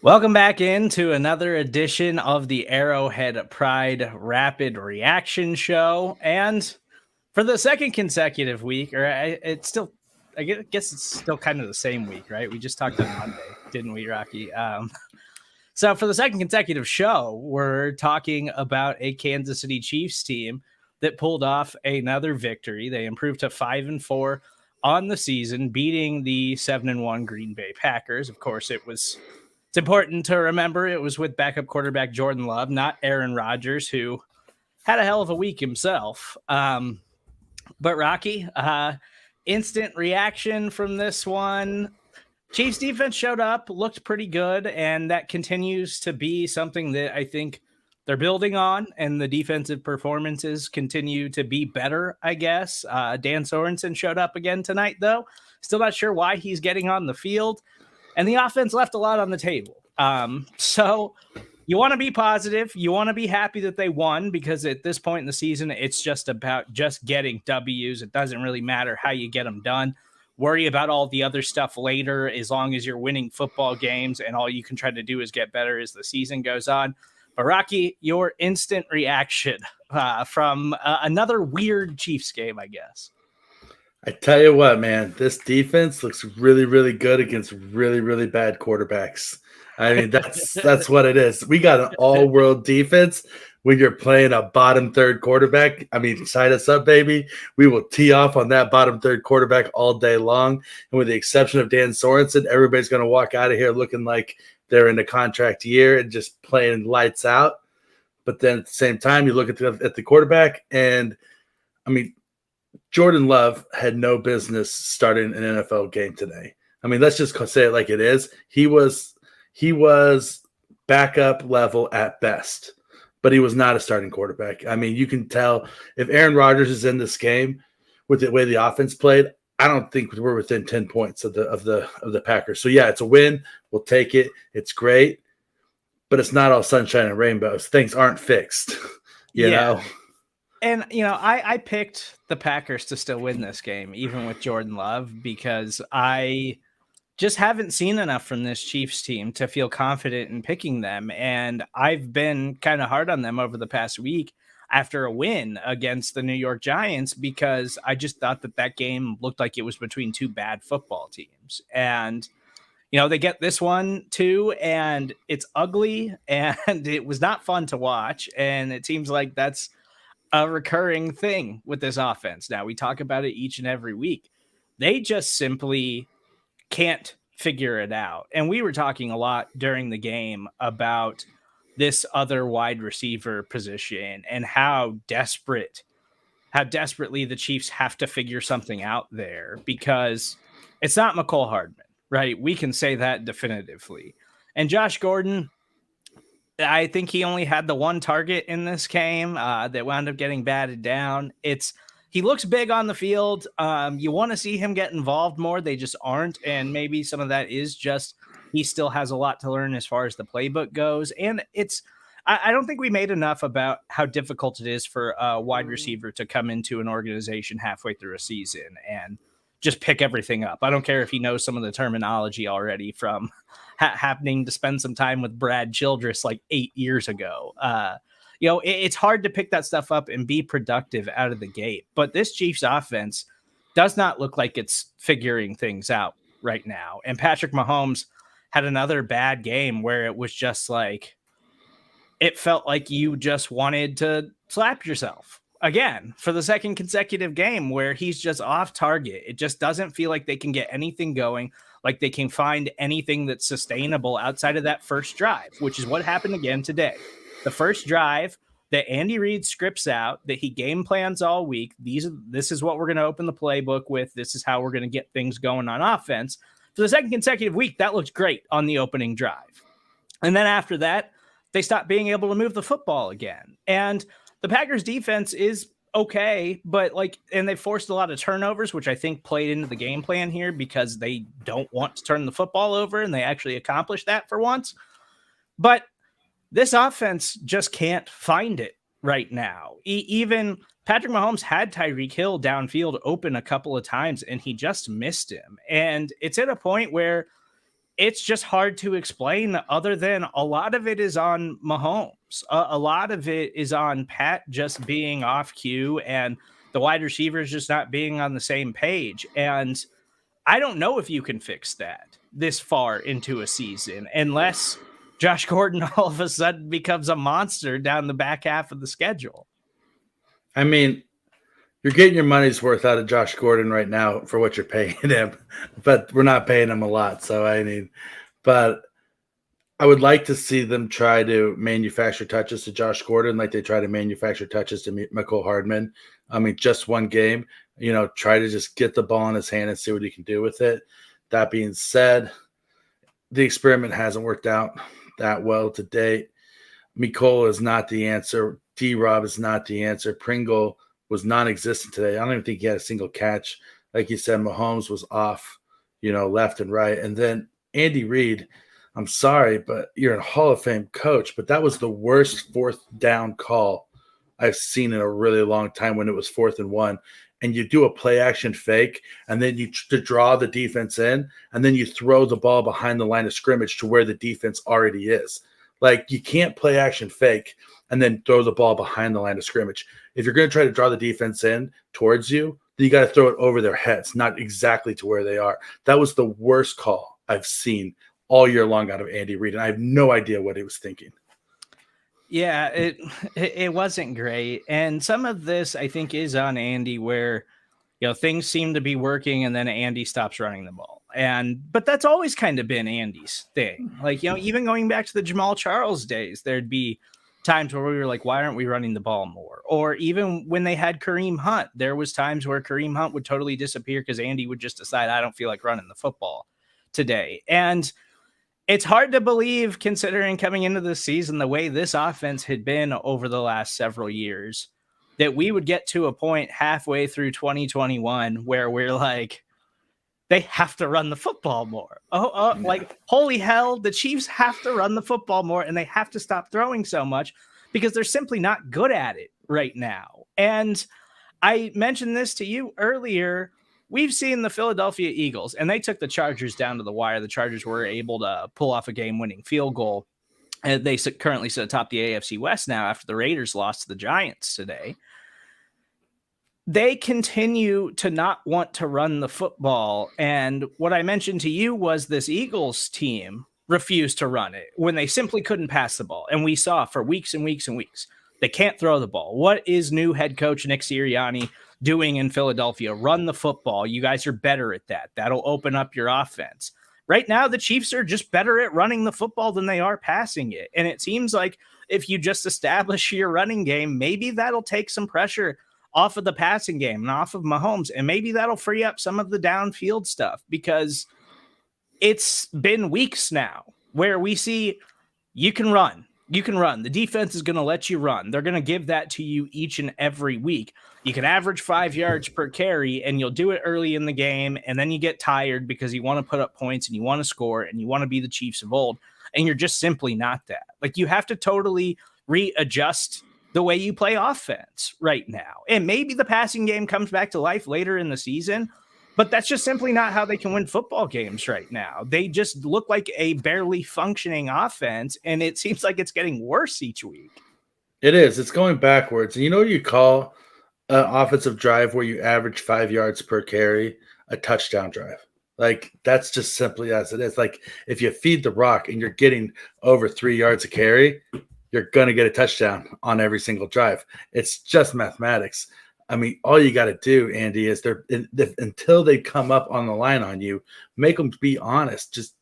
Welcome back into another edition of the Arrowhead Pride Rapid Reaction Show. And for the second consecutive week, I guess it's still kind of the same week, right? We just talked on Monday, didn't we, Rocky? So for the second consecutive show, we're talking about a Kansas City Chiefs team that pulled off another victory. They improved to 5-4 on the season, beating the 7-1 Green Bay Packers. Of course, it's important to remember it was with backup quarterback Jordan Love, not Aaron Rodgers, who had a hell of a week himself. But Rocky, instant reaction from this one. Chiefs defense showed up, looked pretty good, and that continues to be something that I think they're building on, and the defensive performances continue to be better, I guess. Dan Sorensen showed up again tonight, though. Still not sure why he's getting on the field. And the offense left a lot on the table. So you want to be positive. You want to be happy that they won, because at this point in the season, it's just about just getting W's. It doesn't really matter how you get them done. Worry about all the other stuff later, as long as you're winning football games, and all you can try to do is get better as the season goes on. But Rocky, your instant reaction from another weird Chiefs game, I guess. I tell you what, man, this defense looks really, really good against really, really bad quarterbacks. I mean, that's what it is. We got an all-world defense when you're playing a bottom third quarterback. I mean, sign us up, baby. We will tee off on that bottom third quarterback all day long. And with the exception of Dan Sorensen, everybody's going to walk out of here looking like they're in the contract year and just playing lights out. But then at the same time, you look at the quarterback, and I mean, Jordan Love had no business starting an NFL game today. I mean, let's just say it like it is. He was backup level at best, but he was not a starting quarterback. I mean, you can tell if Aaron Rodgers is in this game with the way the offense played, I don't think we're within 10 points of the Packers. So yeah, it's a win. We'll take it. It's great, but it's not all sunshine and rainbows. Things aren't fixed, you know. And, I picked the Packers to still win this game, even with Jordan Love, because I just haven't seen enough from this Chiefs team to feel confident in picking them. And I've been kind of hard on them over the past week after a win against the New York Giants, because I just thought that game looked like it was between two bad football teams. And, they get this one too, and it's ugly, and it was not fun to watch. And it seems like that's a recurring thing with this offense. Now, we talk about it each and every week. They just simply can't figure it out. And we were talking a lot during the game about this other wide receiver position and how desperately the Chiefs have to figure something out there, because it's not McCole Hardman, right? We can say that definitively. And Josh Gordon, I think he only had the one target in this game that wound up getting batted down. He looks big on the field. You want to see him get involved more. They just aren't. And maybe some of that is just he still has a lot to learn as far as the playbook goes. And I don't think we made enough about how difficult it is for a wide receiver to come into an organization halfway through a season and just pick everything up. I don't care if he knows some of the terminology already from happening to spend some time with Brad Childress like 8 years ago. It's hard to pick that stuff up and be productive out of the gate. But this Chiefs offense does not look like it's figuring things out right now. And Patrick Mahomes had another bad game where it was just like, it felt like you just wanted to slap yourself again for the second consecutive game, where he's just off target. It just doesn't feel like they can get anything going, like they can find anything that's sustainable outside of that first drive, which is what happened again today. The first drive that Andy Reid scripts out, that he game plans all week. This is what we're going to open the playbook with. This is how we're going to get things going on offense. For the second consecutive week, that looked great on the opening drive. And then after that, they stopped being able to move the football again. And the Packers defense is okay, but and they forced a lot of turnovers, which I think played into the game plan here, because they don't want to turn the football over, and they actually accomplished that for once. But this offense just can't find it right now. Even Patrick Mahomes had Tyreek Hill downfield open a couple of times, and he just missed him. And it's at a point where it's just hard to explain other than a lot of it is on Mahomes. A lot of it is on Pat just being off cue and the wide receivers just not being on the same page. And I don't know if you can fix that this far into a season unless Josh Gordon all of a sudden becomes a monster down the back half of the schedule. I mean, you're getting your money's worth out of Josh Gordon right now for what you're paying him, but we're not paying him a lot. So, I mean, but I would like to see them try to manufacture touches to Josh Gordon like they try to manufacture touches to Mecole Hardman. I mean, just one game, try to just get the ball in his hand and see what he can do with it. That being said, the experiment hasn't worked out that well to date. Mecole is not the answer. D-Rob is not the answer. Pringle was non-existent today. I don't even think he had a single catch. Like you said, Mahomes was off, left and right. And then Andy Reid, I'm sorry, but you're a Hall of Fame coach, but that was the worst fourth down call I've seen in a really long time when it was 4th and 1. And you do a play action fake, and then you to draw the defense in, and then you throw the ball behind the line of scrimmage to where the defense already is. Like, you can't play action fake and then throw the ball behind the line of scrimmage. If you're going to try to draw the defense in towards you, then you got to throw it over their heads, not exactly to where they are. That was the worst call I've seen all year long out of Andy Reid, and I have no idea what he was thinking. Yeah, it wasn't great. And some of this, I think, is on Andy where, things seem to be working and then Andy stops running the ball. But that's always kind of been Andy's thing. Like, even going back to the Jamal Charles days, there'd be times where we were like, why aren't we running the ball more? Or even when they had Kareem Hunt, there was times where Kareem Hunt would totally disappear because Andy would just decide, I don't feel like running the football today. And it's hard to believe, considering coming into the season, the way this offense had been over the last several years, that we would get to a point halfway through 2021 where we're like, they have to run the football more. Like, holy hell, the Chiefs have to run the football more and they have to stop throwing so much because they're simply not good at it right now. And I mentioned this to you earlier. We've seen the Philadelphia Eagles, and they took the Chargers down to the wire. The Chargers were able to pull off a game-winning field goal. And they currently sit atop the AFC West now after the Raiders lost to the Giants today. They continue to not want to run the football. And what I mentioned to you was this Eagles team refused to run it when they simply couldn't pass the ball. And we saw for weeks and weeks and weeks, they can't throw the ball. What is new head coach Nick Sirianni doing in Philadelphia? Run the football. You guys are better at that. That'll open up your offense. Right now, the Chiefs are just better at running the football than they are passing it. And it seems like if you just establish your running game, maybe that'll take some pressure off of the passing game and off of Mahomes. And maybe that'll free up some of the downfield stuff, because it's been weeks now where we see you can run. You can run. The defense is going to let you run. They're going to give that to you each and every week. You can average 5 yards per carry, and you'll do it early in the game, and then you get tired because you want to put up points and you want to score and you want to be the Chiefs of old, and you're just simply not that. Like, you have to totally readjust the way you play offense right now. And maybe the passing game comes back to life later in the season, but that's just simply not how they can win football games right now. They just look like a barely functioning offense, and it seems like it's getting worse each week. It is. It's going backwards. And you know what you call an offensive drive where you average 5 yards per carry? A touchdown drive. Like, that's just simply as it is. Like, if you feed the rock and you're getting over 3 yards a carry, you're going to get a touchdown on every single drive. It's just mathematics. I mean, all you got to do, Andy, is until they come up on the line on you, make them be honest. Just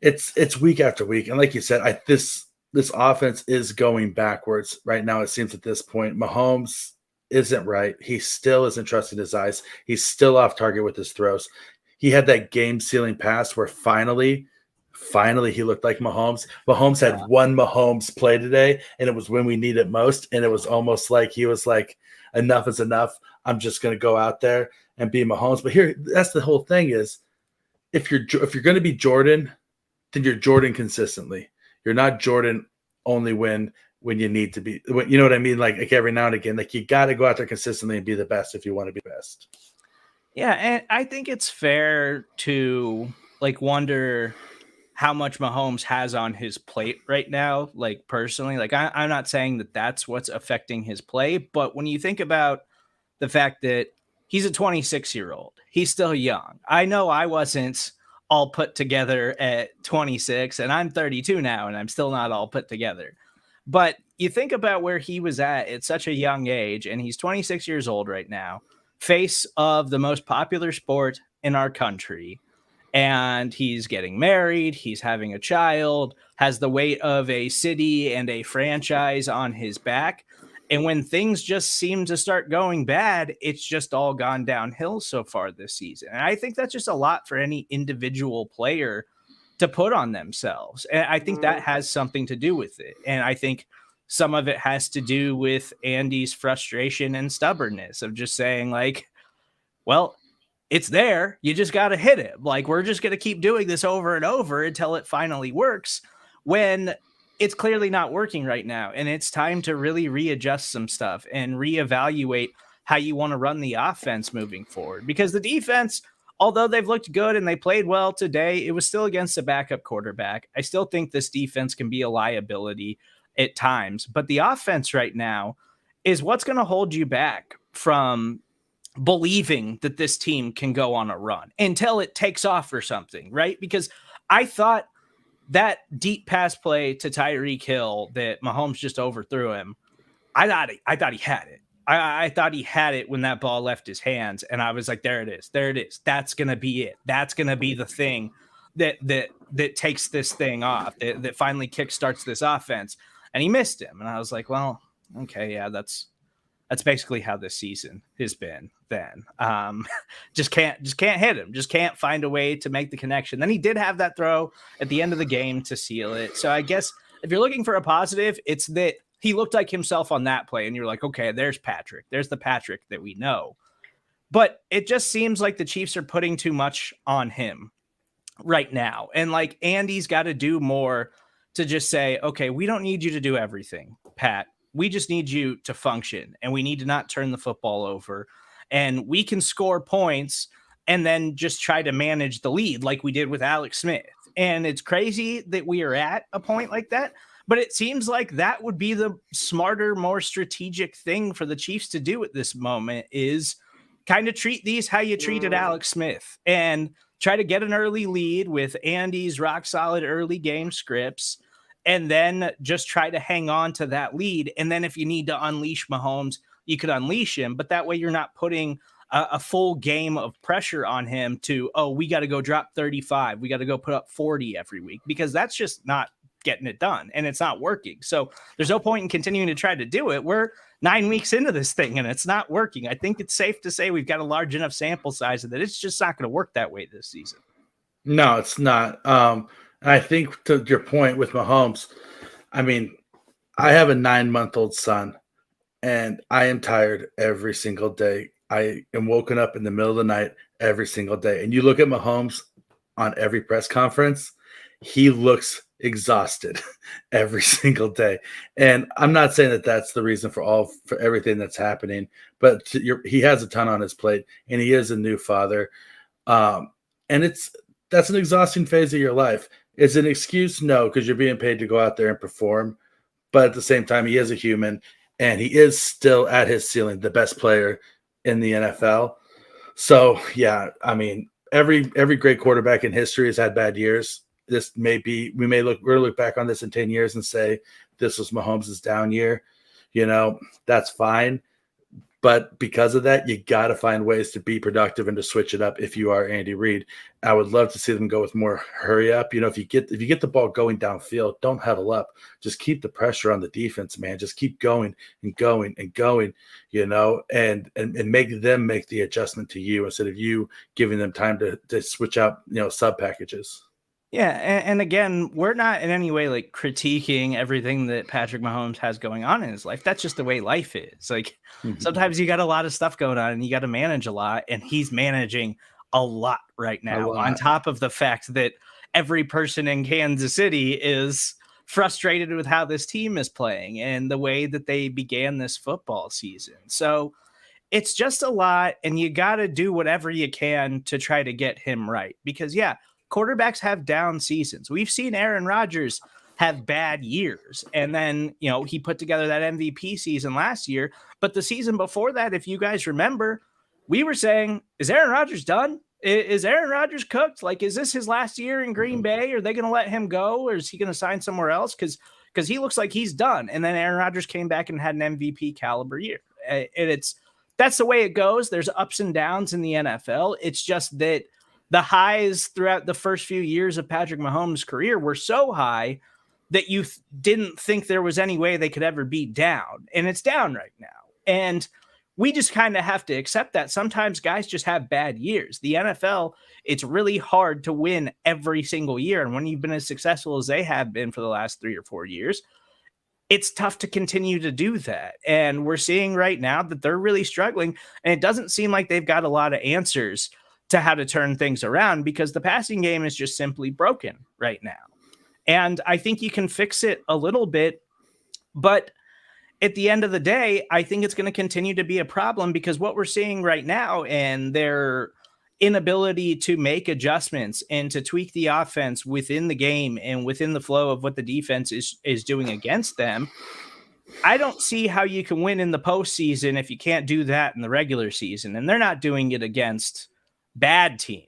it's week after week, and like you said, this offense is going backwards right now. It seems at this point, Mahomes isn't right. He still isn't trusting his eyes. He's still off target with his throws. He had that game-sealing pass where finally he looked like Mahomes. Mahomes had one Mahomes play today, and it was when we need it most. And it was almost like he was like, enough is enough. I'm just going to go out there and be Mahomes. But here, that's the whole thing is, if you're going to be Jordan, then you're Jordan consistently. You're not Jordan only when you need to be. You know what I mean? Like every now and again, like, you got to go out there consistently and be the best if you want to be best. Yeah, and I think it's fair to like wonder how much Mahomes has on his plate right now, like personally. Like I'm not saying that that's what's affecting his play, but when you think about the fact that he's a 26-year-old, he's still young. I know I wasn't all put together at 26, and I'm 32 now, and I'm still not all put together. But you think about where he was at such a young age, and he's 26 years old right now, face of the most popular sport in our country, and he's getting married, he's having a child, has the weight of a city and a franchise on his back. And when things just seem to start going bad, it's just all gone downhill so far this season. And I think that's just a lot for any individual player to put on themselves. And I think that has something to do with it. And I think some of it has to do with Andy's frustration and stubbornness of just saying, like, well, it's there. You just got to hit it. Like, we're just going to keep doing this over and over until it finally works, when it's clearly not working right now. And it's time to really readjust some stuff and reevaluate how you want to run the offense moving forward. Because the defense, although they've looked good and they played well today, it was still against a backup quarterback. I still think this defense can be a liability at times. But the offense right now is what's going to hold you back from believing that this team can go on a run until it takes off or something, right? Because I thought that deep pass play to Tyreek Hill that Mahomes just overthrew him, I thought he had it. I thought he had it when that ball left his hands, and I was like, there it is. There it is. That's going to be it. That's going to be the thing that takes this thing off, that finally kickstarts this offense. And he missed him. And I was like, well, okay, yeah, that's basically how this season has been then. Just can't hit him. Just can't find a way to make the connection. Then he did have that throw at the end of the game to seal it. So I guess if you're looking for a positive, it's that he looked like himself on that play. And you're like, okay, there's Patrick. There's the Patrick that we know. But it just seems like the Chiefs are putting too much on him right now. And like Andy's got to do more to just say, okay, we don't need you to do everything, Pat. We just need you to function, and we need to not turn the football over, and we can score points and then just try to manage the lead like we did with Alex Smith. And it's crazy that we are at a point like that, but it seems like that would be the smarter, more strategic thing for the Chiefs to do at this moment, is kind of treat these how you treated Alex Smith and try to get an early lead with Andy's rock solid early game scripts, and then just try to hang on to that lead. And then if you need to unleash Mahomes, you could unleash him. But that way you're not putting a full game of pressure on him to, oh, we got to go drop 35. We got to go put up 40 every week, because that's just not getting it done, and it's not working. So there's no point in continuing to try to do it. We're 9 weeks into this thing and it's not working. I think it's safe to say we've got a large enough sample size that it's just not going to work that way this season. No, it's not. I think, to your point with Mahomes, I mean, I have a 9-month-old son, and I am tired every single day. I am woken up in the middle of the night every single day. And you look at Mahomes on every press conference, he looks exhausted every single day. And I'm not saying that that's the reason for everything that's happening, but he has a ton on his plate, and he is a new father. And that's an exhausting phase of your life. Is it an excuse? No, because you're being paid to go out there and perform. But at the same time, he is a human, and he is still at his ceiling, the best player in the NFL. So, yeah, I mean, every great quarterback in history has had bad years. This may be, we're look back on this in 10 years and say this was Mahomes' down year. You know, that's fine. But because of that, you got to find ways to be productive and to switch it up if you are Andy Reid. I would love to see them go with more hurry up. You know, if you get the ball going downfield, don't huddle up. Just keep the pressure on the defense, man. Just keep going and going and going, you know, and make them make the adjustment to you instead of you giving them time to switch out, you know, sub packages. Yeah, and again, we're not in any way like critiquing everything that Patrick Mahomes has going on in his life. That's just the way life is. Like sometimes you got a lot of stuff going on and you got to manage a lot, and he's managing a lot right now, on top of the fact that every person in Kansas City is frustrated with how this team is playing and the way that they began this football season. So it's just a lot, and you got to do whatever you can to try to get him right, because yeah, quarterbacks have down seasons. We've seen Aaron Rodgers have bad years. And then, he put together that MVP season last year. But the season before that, if you guys remember, we were saying, is Aaron Rodgers done? Is Aaron Rodgers cooked? Like, is this his last year in Green Bay? Are they going to let him go? Or is he going to sign somewhere else? Because he looks like he's done. And then Aaron Rodgers came back and had an MVP caliber year. And that's the way it goes. There's ups and downs in the NFL. It's just that the highs throughout the first few years of Patrick Mahomes' career were so high that you didn't think there was any way they could ever be down. And it's down right now. And we just kind of have to accept that sometimes guys just have bad years. The NFL, it's really hard to win every single year. And when you've been as successful as they have been for the last 3 or 4 years, it's tough to continue to do that. And we're seeing right now that they're really struggling. And it doesn't seem like they've got a lot of answers to how to turn things around because the passing game is just simply broken right now. And I think you can fix it a little bit, but at the end of the day, I think it's going to continue to be a problem because what we're seeing right now and their inability to make adjustments and to tweak the offense within the game and within the flow of what the defense is doing against them, I don't see how you can win in the postseason if you can't do that in the regular season. And they're not doing it against bad teams.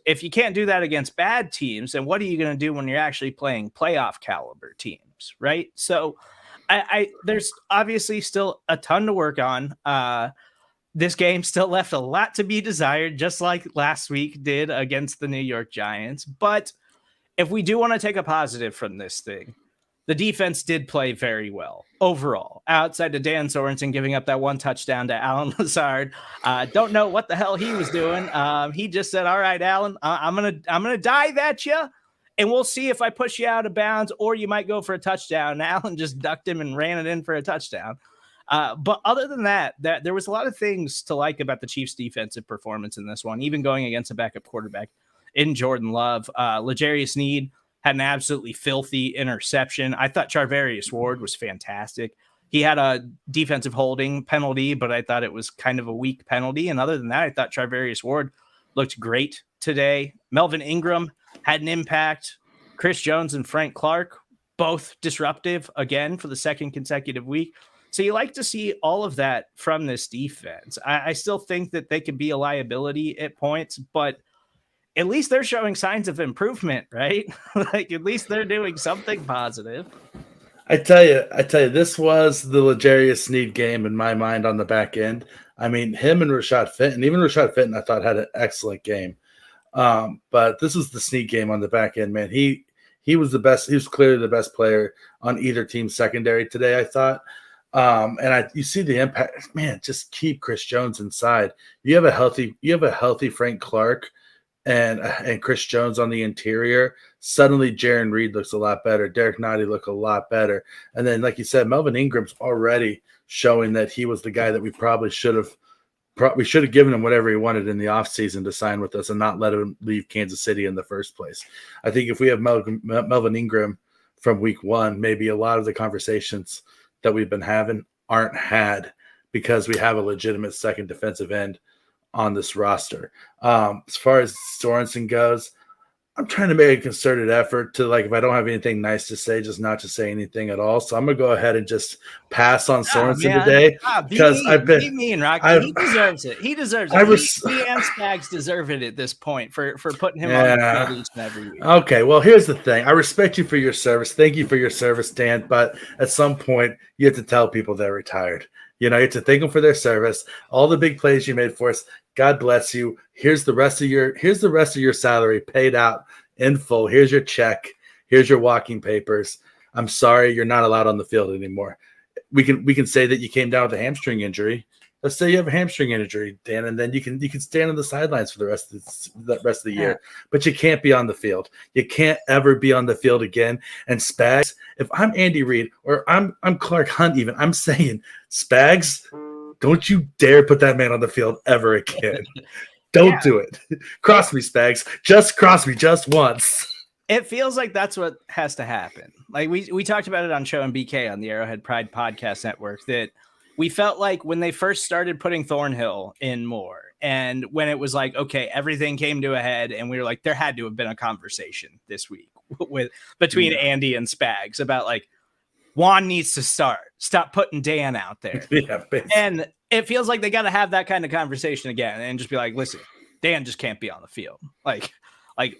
If you can't do that against bad teams, then what are you going to do when you're actually playing playoff caliber teams, right? So I there's obviously still a ton to work on. This game still left a lot to be desired, just like last week did against the New York Giants. But if we do want to take a positive from this thing, the defense did play very well overall, outside of Dan Sorensen giving up that one touchdown to Alan Lazard. Don't know what the hell he was doing. He just said, all right, Alan, I'm gonna dive at you, and we'll see if I push you out of bounds or you might go for a touchdown. And Alan just ducked him and ran it in for a touchdown. But other than that, there was a lot of things to like about the Chiefs' defensive performance in this one, even going against a backup quarterback in Jordan Love. L'Jarius Sneed had an absolutely filthy interception. I thought Charvarius Ward was fantastic. He had a defensive holding penalty, but I thought it was kind of a weak penalty. And other than that, I thought Charvarius Ward looked great today. Melvin Ingram had an impact. Chris Jones and Frank Clark, both disruptive again for the second consecutive week. So you like to see all of that from this defense. I still think that they could be a liability at points, but at least they're showing signs of improvement, right? Like at least they're doing something positive. I tell you, this was the L'Jarius Sneed game in my mind on the back end. I mean, him and Rashad Fenton, even Rashad Fenton, I thought had an excellent game. But this was the Sneed game on the back end, man. He was the best. He was clearly the best player on either team's secondary today, I thought. You see the impact, man. Just keep Chris Jones inside. You have a healthy Frank Clark and Chris Jones on the interior. Suddenly, Jaron Reed looks a lot better. Derek Nottie looked a lot better. And then, like you said, Melvin Ingram's already showing that he was the guy that we probably should have given him whatever he wanted in the offseason to sign with us and not let him leave Kansas City in the first place. I think if we have Melvin Ingram from week one, maybe a lot of the conversations that we've been having aren't had because we have a legitimate second defensive end on this roster. As far as Sorensen goes, I'm trying to make a concerted effort to, like, if I don't have anything nice to say, just not to say anything at all. So I'm going to go ahead and just pass on Sorensen today because be mean, Rocky. He deserves it. He deserves it. He and Spags deserve it at this point for putting him on the field each and every week. Okay, well, here's the thing. I respect you for your service. Thank you for your service, Dan. But at some point, you have to tell people they're retired. You know, you have to thank them for their service, all the big plays you made for us. God bless you. Here's the rest of your salary paid out in full. Here's your check. Here's your walking papers. I'm sorry you're not allowed on the field anymore. We can say that you came down with a hamstring injury. Let's say you have a hamstring injury, Dan, and then you can stand on the sidelines for the rest of the year. But you can't be on the field. You can't ever be on the field again. And Spags, if I'm Andy Reid or I'm Clark Hunt, even, I'm saying, Spags, don't you dare put that man on the field ever again. Don't do it. Cross me, Spags. Just cross me just once. It feels like that's what has to happen. Like we talked about it on Show and BK on the Arrowhead Pride Podcast Network, that we felt like when they first started putting Thornhill in more And when it was like, okay, everything came to a head, and we were like, there had to have been a conversation this week between Andy and Spags about like, Juan needs to stop putting Dan out there. Yeah, and it feels like they got to have that kind of conversation again and just be like, listen, Dan just can't be on the field. Like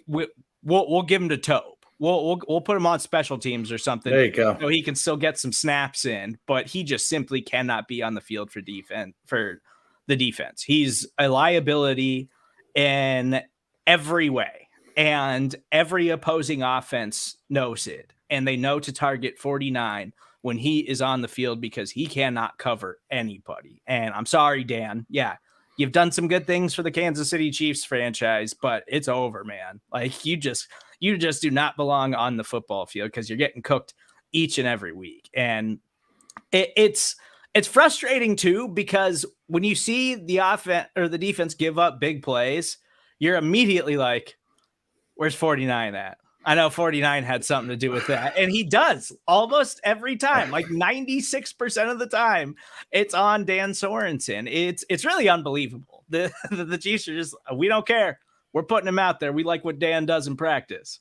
we'll give him to Tobe. We'll put him on special teams or something. There you go. So he can still get some snaps in, but he just simply cannot be on the field for the defense. He's a liability in every way, and every opposing offense knows it. And they know to target 49 when he is on the field because he cannot cover anybody. And I'm sorry, Dan. Yeah, you've done some good things for the Kansas City Chiefs franchise, but it's over, man. Like you just do not belong on the football field because you're getting cooked each and every week. And it's frustrating too, because when you see the offense or the defense give up big plays, you're immediately like, where's 49 at? I know 49 had something to do with that. And he does almost every time, like 96% of the time it's on Dan Sorensen. It's really unbelievable. The Chiefs are just, we don't care. We're putting him out there. We like what Dan does in practice.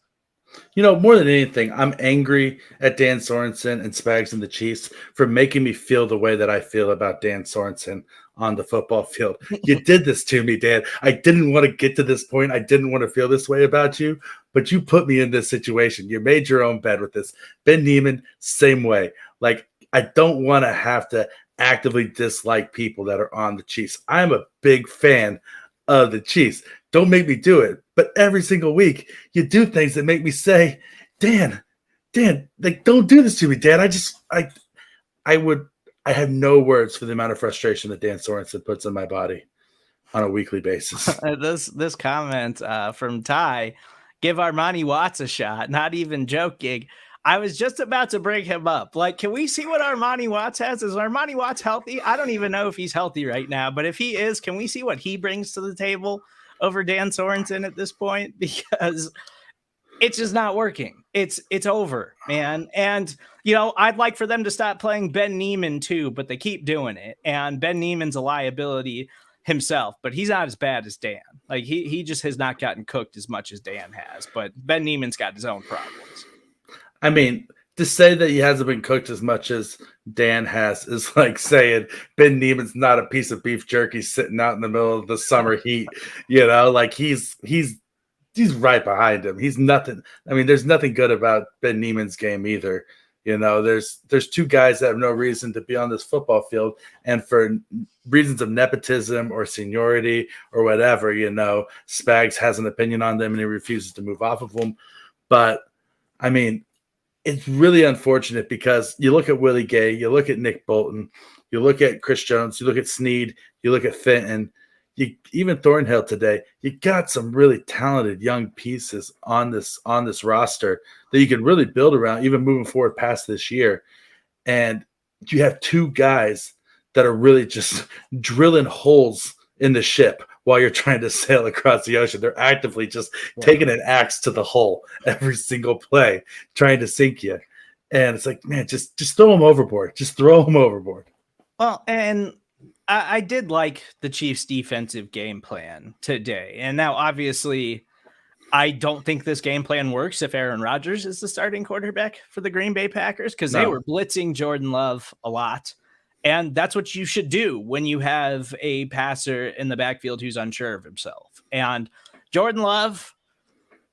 More than anything, I'm angry at Dan Sorensen and Spags and the Chiefs for making me feel the way that I feel about Dan Sorensen on the football field. You did this to me, Dan. I didn't want to get to this point. I didn't want to feel this way about you, but you put me in this situation. You made your own bed with this. Ben Neiman, same way. Like, I don't want to have to actively dislike people that are on the Chiefs. I'm a big fan of the Chiefs. Don't make me do it. But every single week, you do things that make me say, Dan, like, don't do this to me, Dan. I have no words for the amount of frustration that Dan Sorensen puts in my body on a weekly basis. This comment from Ty, give Armani Watts a shot. Not even joking. I was just about to bring him up. Like, can we see what Armani Watts has? Is Armani Watts healthy? I don't even know if he's healthy right now, but if he is, can we see what he brings to the table over Dan Sorensen at this point? Because it's just not working. It's over, man. And, I'd like for them to stop playing Ben Neiman too, but they keep doing it. And Ben Neiman's a liability himself, but he's not as bad as Dan. Like he just has not gotten cooked as much as Dan has, but Ben Neiman's got his own problems. I mean, to say that he hasn't been cooked as much as Dan has is like saying Ben Neiman's not a piece of beef jerky sitting out in the middle of the summer heat. Like he's right behind him. He's nothing. I mean, there's nothing good about Ben Neiman's game either. There's two guys that have no reason to be on this football field, and for reasons of nepotism or seniority or whatever, Spags has an opinion on them and he refuses to move off of them. But I mean, it's really unfortunate because you look at Willie Gay, you look at Nick Bolton, you look at Chris Jones, you look at Snead, you look at Fenton, even Thornhill today. You got some really talented young pieces on this roster that you can really build around, even moving forward past this year. And you have two guys that are really just drilling holes in the ship while you're trying to sail across the ocean. They're actively just taking an axe to the hull every single play, trying to sink you. And it's like, man, just throw them overboard. Just throw them overboard. Well, and I did like the Chiefs' defensive game plan today. And now, obviously, I don't think this game plan works if Aaron Rodgers is the starting quarterback for the Green Bay Packers, because they were blitzing Jordan Love a lot. And that's what you should do when you have a passer in the backfield who's unsure of himself. And Jordan Love,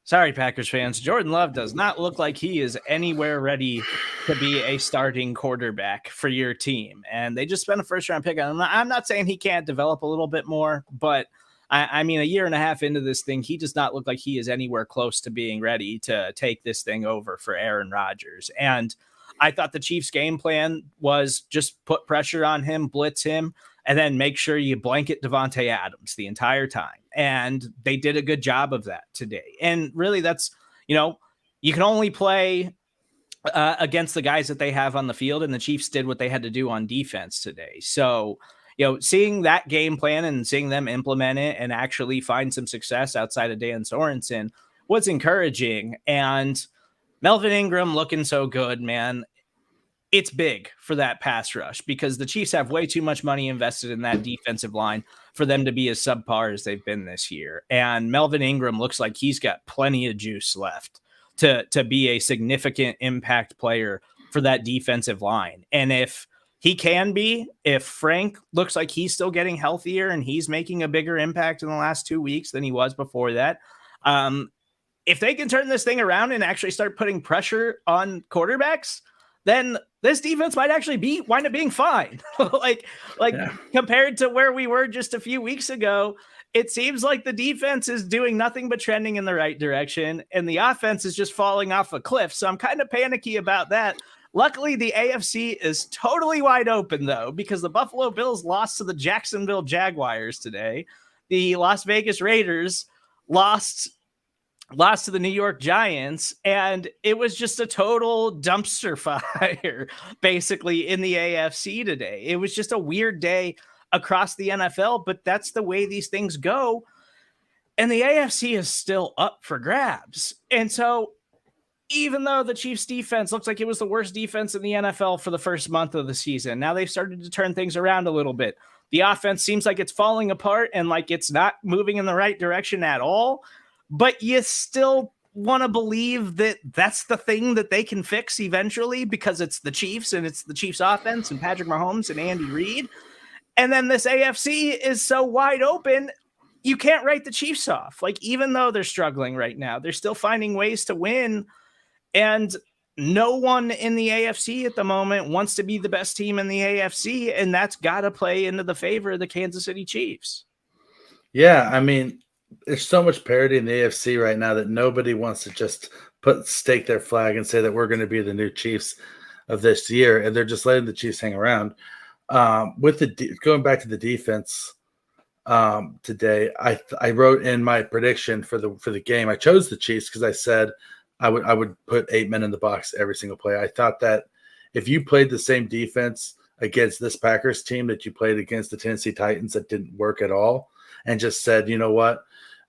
sorry, Packers fans, Jordan Love does not look like he is anywhere ready to be a starting quarterback for your team. And they just spent a first-round pick on him. I'm not saying he can't develop a little bit more, but I mean, a year and a half into this thing, he does not look like he is anywhere close to being ready to take this thing over for Aaron Rodgers. And I thought the Chiefs' game plan was just put pressure on him, blitz him, and then make sure you blanket Devontae Adams the entire time. And they did a good job of that today. And really, that's, you can only play against the guys that they have on the field, and the Chiefs did what they had to do on defense today. So, seeing that game plan and seeing them implement it and actually find some success outside of Dan Sorensen was encouraging. And Melvin Ingram looking so good, man. It's big for that pass rush because the Chiefs have way too much money invested in that defensive line. for them to be as subpar as they've been this year. And Melvin Ingram looks like he's got plenty of juice left to be a significant impact player for that defensive line. And if Frank looks like he's still getting healthier and he's making a bigger impact in the last 2 weeks than he was before that, if they can turn this thing around and actually start putting pressure on quarterbacks, then this defense might actually wind up being fine. Compared to where we were just a few weeks ago, it seems like the defense is doing nothing but trending in the right direction, and the offense is just falling off a cliff. So I'm kind of panicky about that. Luckily, the AFC is totally wide open, though, because the Buffalo Bills lost to the Jacksonville Jaguars today. The Las Vegas Raiders lost to the New York Giants, and it was just a total dumpster fire, basically, in the AFC today. It was just a weird day across the NFL, but that's the way these things go. And the AFC is still up for grabs. And so even though the Chiefs defense looks like it was the worst defense in the NFL for the first month of the season, now they've started to turn things around a little bit. The offense seems like it's falling apart and like it's not moving in the right direction at all. But you still want to believe that that's the thing that they can fix eventually because it's the Chiefs and it's the Chiefs offense and Patrick Mahomes and Andy Reid. And then this AFC is so wide open, you can't write the Chiefs off. Like, even though they're struggling right now, they're still finding ways to win. And no one in the AFC at the moment wants to be the best team in the AFC. And that's got to play into the favor of the Kansas City Chiefs. Yeah, I mean, there's so much parity in the AFC right now that nobody wants to just stake their flag and say that we're going to be the new Chiefs of this year, and they're just letting the Chiefs hang around. Going back to the defense today, I wrote in my prediction for the game. I chose the Chiefs because I said I would put 8 men in the box every single play. I thought that if you played the same defense against this Packers team that you played against the Tennessee Titans that didn't work at all, and just said, you know what,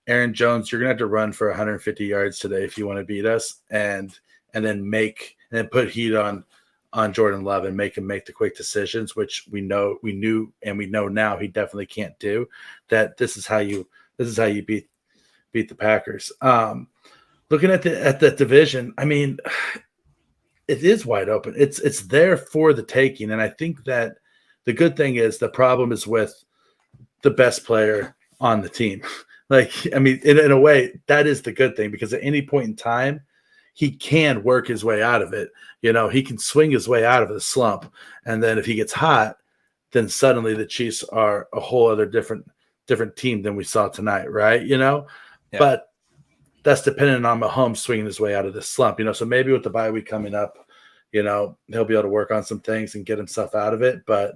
Aaron Jones, you're gonna have to run for 150 yards today if you want to beat us, and then put heat on Jordan Love and make him make the quick decisions, which we know now he definitely can't do. That this is how you beat the Packers. Looking at the division, I mean, it is wide open. It's there for the taking, and I think that the good thing is the problem is with the best player on the team. Like, I mean, in a way, that is the good thing, because at any point in time, he can work his way out of it. You know, he can swing his way out of the slump. And then if he gets hot, then suddenly the Chiefs are a whole other different team than we saw tonight, right? You know, yeah. But that's dependent on Mahomes swinging his way out of this slump, you know. So maybe with the bye week coming up, you know, he'll be able to work on some things and get himself out of it. But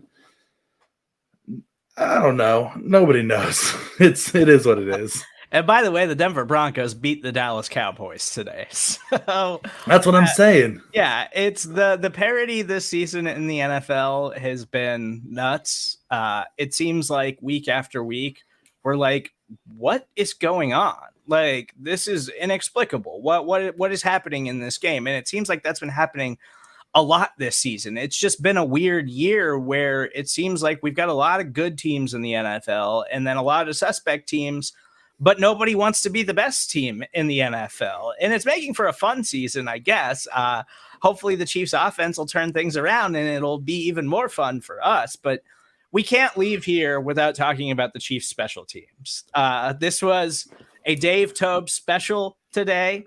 I don't know. Nobody knows. It is what it is. And by the way, the Denver Broncos beat the Dallas Cowboys today. So that's what I'm saying. Yeah, it's the parity this season in the NFL has been nuts. It seems like week after week, we're like, what is going on? Like, this is inexplicable. What is happening in this game? And it seems like that's been happening a lot this season. It's just been a weird year where it seems like we've got a lot of good teams in the NFL and then a lot of suspect teams, but nobody wants to be the best team in the NFL. And it's making for a fun season, I guess. Hopefully the Chiefs offense will turn things around and it'll be even more fun for us. But we can't leave here without talking about the Chiefs special teams. This was a Dave Toub special today.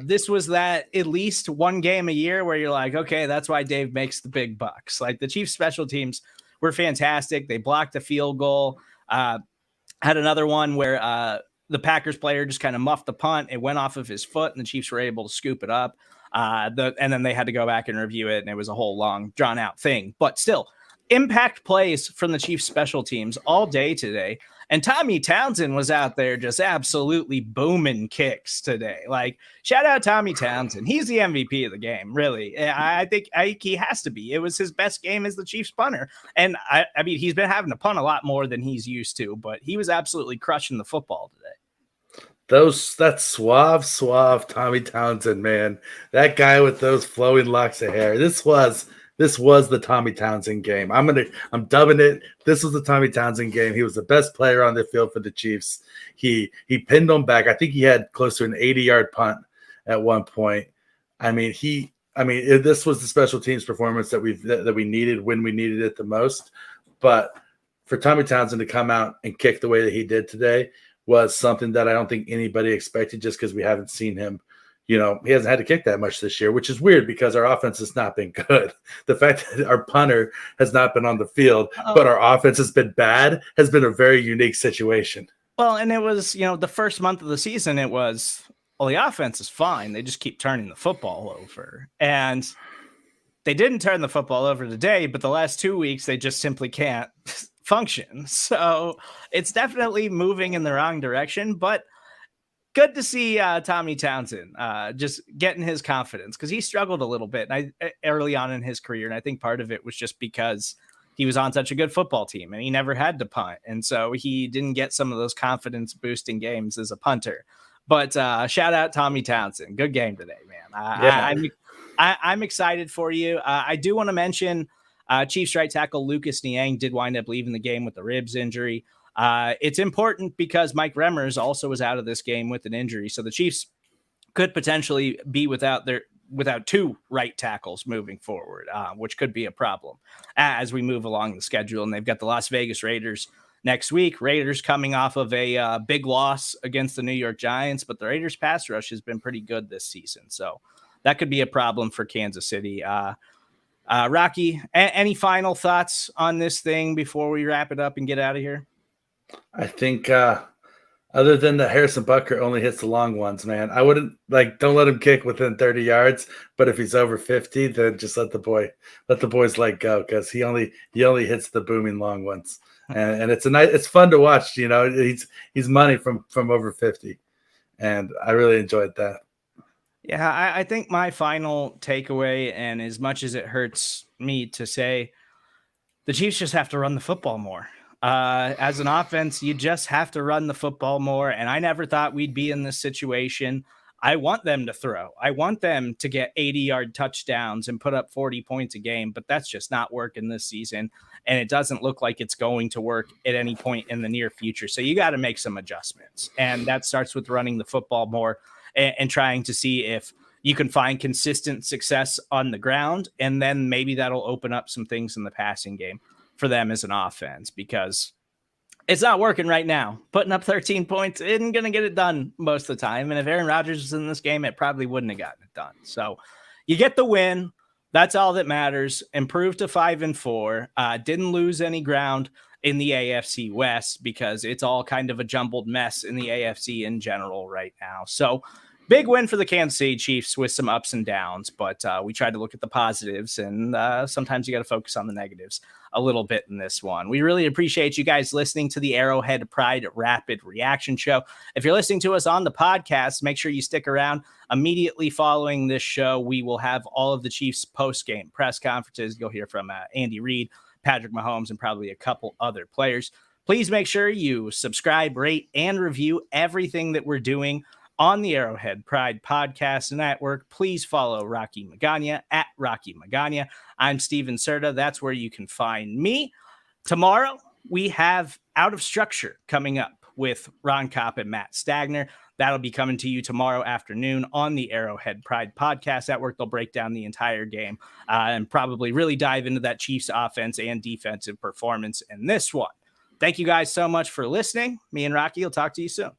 This was that at least one game a year where you're like, okay, that's why Dave makes the big bucks. Like, the Chiefs special teams were fantastic. They blocked a field goal. Had another one where the Packers player just kind of muffed the punt. It went off of his foot and the Chiefs were able to scoop it up. And then they had to go back and review it. And it was a whole long drawn out thing, but still impact plays from the Chiefs special teams all day today. And Tommy Townsend was out there just absolutely booming kicks today. Like, shout out Tommy Townsend. He's the MVP of the game, really. I think he has to be. It was his best game as the Chiefs punter. And I mean, he's been having to punt a lot more than he's used to, but he was absolutely crushing the football today. That suave Tommy Townsend, man. That guy with those flowing locks of hair. This was this was the Tommy Townsend game. I'm dubbing it. This was the Tommy Townsend game. He was the best player on the field for the Chiefs. He pinned them back. I think he had close to an 80-yard punt at one point. This was the special teams performance that we needed when we needed it the most. But for Tommy Townsend to come out and kick the way that he did today was something that I don't think anybody expected, just because we haven't seen him. He hasn't had to kick that much this year, which is weird because our offense has not been good. The fact that our punter has not been on the field, but our offense has been bad, has been a very unique situation. Well, and it was, the first month of the season, it was, well, the offense is fine. They just keep turning the football over. And they didn't turn the football over today, but the last 2 weeks, they just simply can't function. So it's definitely moving in the wrong direction, but good to see Tommy Townsend just getting his confidence, because he struggled a little bit early on in his career. And I think part of it was just because he was on such a good football team and he never had to punt. And so he didn't get some of those confidence boosting games as a punter. But shout out Tommy Townsend. Good game today, man. I'm excited for you. I do want to mention Chiefs right tackle Lucas Niang did wind up leaving the game with a ribs injury. It's important because Mike Remmers also was out of this game with an injury. So the Chiefs could potentially be without two right tackles moving forward, which could be a problem as we move along the schedule. And they've got the Las Vegas Raiders next week. Raiders coming off of a big loss against the New York Giants, but the Raiders pass rush has been pretty good this season. So that could be a problem for Kansas City. Rocky, any final thoughts on this thing before we wrap it up and get out of here? I think other than that Harrison Butker only hits the long ones, man. I wouldn't don't let him kick within 30 yards, but if he's over 50, then just let the boys leg go, because he only hits the booming long ones. And it's fun to watch, he's money from over 50. And I really enjoyed that. Yeah, I think my final takeaway, and as much as it hurts me to say, the Chiefs just have to run the football more. As an offense, you just have to run the football more. And I never thought we'd be in this situation. I want them to throw. I want them to get 80-yard touchdowns and put up 40 points a game, but that's just not working this season. And it doesn't look like it's going to work at any point in the near future. So you got to make some adjustments. And that starts with running the football more and trying to see if you can find consistent success on the ground. And then maybe that'll open up some things in the passing game for them as an offense, because it's not working right now. Putting up 13 points isn't going to get it done most of the time. And if Aaron Rodgers was in this game, it probably wouldn't have gotten it done. So you get the win. That's all that matters. Improved to 5-4. Didn't lose any ground in the AFC West, because it's all kind of a jumbled mess in the AFC in general right now. So big win for the Kansas City Chiefs with some ups and downs, but we tried to look at the positives, and sometimes you got to focus on the negatives a little bit in this one. We really appreciate you guys listening to the Arrowhead Pride Rapid Reaction Show. If you're listening to us on the podcast, make sure you stick around. Immediately following this show, we will have all of the Chiefs post-game press conferences. You'll hear from Andy Reid, Patrick Mahomes, and probably a couple other players. Please make sure you subscribe, rate, and review everything that we're doing on the Arrowhead Pride Podcast Network. Please follow Rocky Magana at Rocky Magana. I'm Steven Serda. That's where you can find me. Tomorrow, we have Out of Structure coming up with Ron Kopp and Matt Stagner. That'll be coming to you tomorrow afternoon on the Arrowhead Pride Podcast Network. They'll break down the entire game and probably really dive into that Chiefs offense and defensive performance in this one. Thank you guys so much for listening. Me and Rocky will talk to you soon.